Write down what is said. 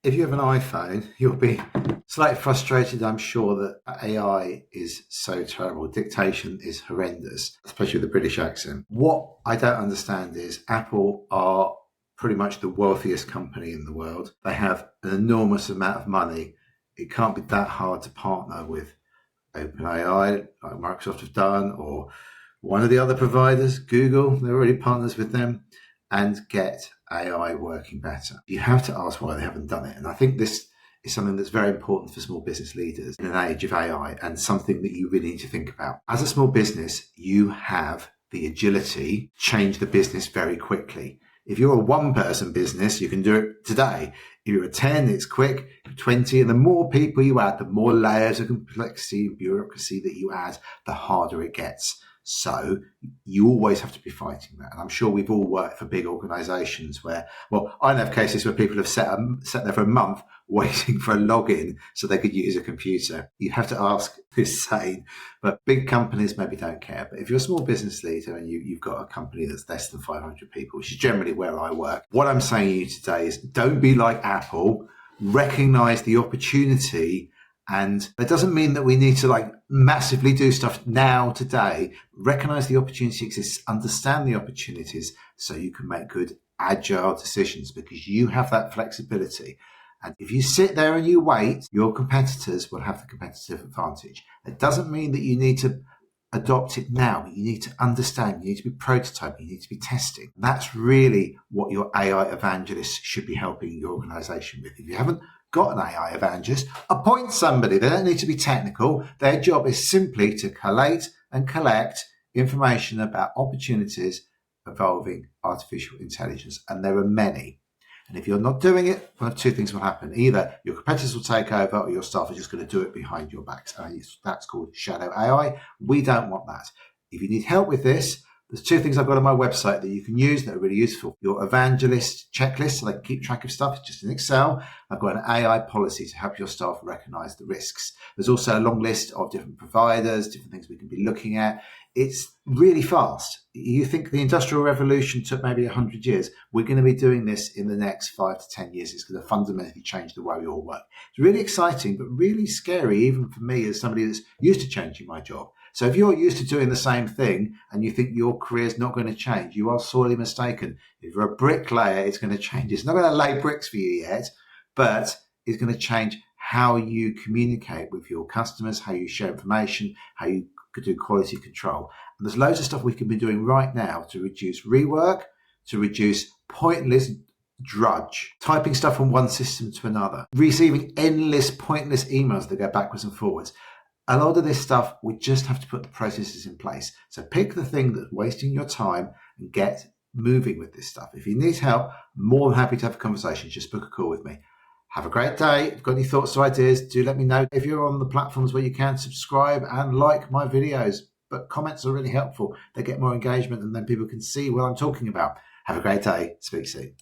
If you have an iPhone, you'll be slightly frustrated, I'm sure, that AI is so terrible. Dictation is horrendous, especially with the British accent. What I don't understand is Apple are pretty much the wealthiest company in the world. They have an enormous amount of money. It can't be that hard to partner with OpenAI, like Microsoft have done, or one of the other providers, Google. They're already partners with them, and get AI working better. You have to ask why they haven't done it. And I think this is something that's very important for small business leaders in an age of AI, and something that you really need to think about. As a small business, you have the agility to change the business very quickly. If you're a one-person business, you can do it today. If you're a 10, it's quick. 20, and the more people you add, the more layers of complexity and bureaucracy that you add, the harder it gets. So you always have to be fighting that. And I'm sure we've all worked for big organizations where, well, I know of cases where people have sat there for a month waiting for a login so they could use a computer. You have to ask, who's sane? But big companies maybe don't care. But if you're a small business leader and you've got a company that's less than 500 people, which is generally where I work, what I'm saying to you today is don't be like Apple. Recognize the opportunity. And that doesn't mean that we need to massively do stuff now, today. Recognize the opportunity exists, understand the opportunities so you can make good, agile decisions, because you have that flexibility. And if you sit there and you wait, your competitors will have the competitive advantage. It doesn't mean that you need to adopt it now, but you need to understand, you need to be prototyping, you need to be testing. That's really what your AI evangelist should be helping your organization with. If you haven't got an AI evangelist, appoint somebody. They don't need to be technical. Their job is simply to collate and collect information about opportunities involving artificial intelligence. And there are many. And if you're not doing it, one of two things will happen. Either your competitors will take over, or your staff are just going to do it behind your backs. That's called shadow AI. We don't want that. If you need help with this, there's two things I've got on my website that you can use that are really useful. Your evangelist checklist, so they can keep track of stuff. It's just in Excel. I've got an AI policy to help your staff recognize the risks. There's also a long list of different providers, different things we can be looking at. It's really fast. You think the Industrial Revolution took maybe 100 years. We're going to be doing this in the next 5 to 10 years. It's going to fundamentally change the way we all work. It's really exciting, but really scary, even for me as somebody that's used to changing my job. So if you're used to doing the same thing and you think your career is not going to change, you are sorely mistaken. If you're a bricklayer, it's going to change. It's not going to lay bricks for you yet, but it's going to change how you communicate with your customers, how you share information, how you could do quality control. And there's loads of stuff we can be doing right now to reduce rework, to reduce pointless drudge, typing stuff from one system to another, receiving endless pointless emails that go backwards and forwards. A lot of this stuff, we just have to put the processes in place. So pick the thing that's wasting your time and get moving with this stuff. If you need help, I'm more than happy to have a conversation. Just book a call with me. Have a great day. If you've got any thoughts or ideas, do let me know. If you're on the platforms where you can, subscribe and like my videos. But comments are really helpful. They get more engagement and then people can see what I'm talking about. Have a great day. Speak soon.